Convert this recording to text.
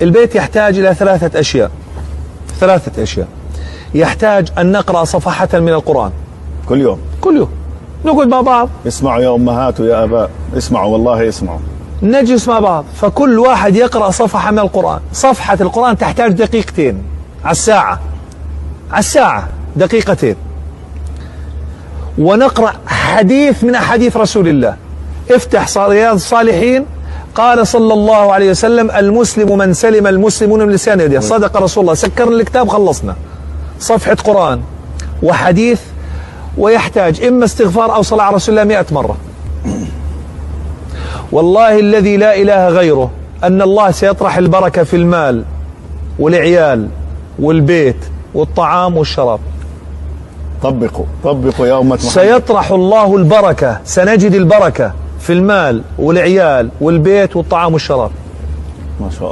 البيت يحتاج إلى ثلاثة أشياء. يحتاج أن نقرأ صفحة من القرآن كل يوم. نقعد مع بعض. اسمعوا يا أمهات ويا آباء، اسمعوا والله اسمعوا. نجلس مع بعض، فكل واحد يقرأ صفحة من القرآن. صفحة القرآن تحتاج دقيقتين على الساعة دقيقتين. ونقرأ حديث من أحاديث رسول الله. افتح رياض الصالحين، قال صلى الله عليه وسلم: المسلم من سلم المسلمون من لسان يده. صدق رسول الله. سكرنا الكتاب، خلصنا. صفحة قرآن وحديث، ويحتاج إما استغفار أو صلاة على رسول الله 100 مرة. والله الذي لا إله غيره أن الله سيطرح البركة في المال والعيال والبيت والطعام والشراب. طبقوا يا أمة محمد. سيطرح الله البركة، سنجد البركة في المال والعيال والبيت والطعام والشراب. ما شاء الله.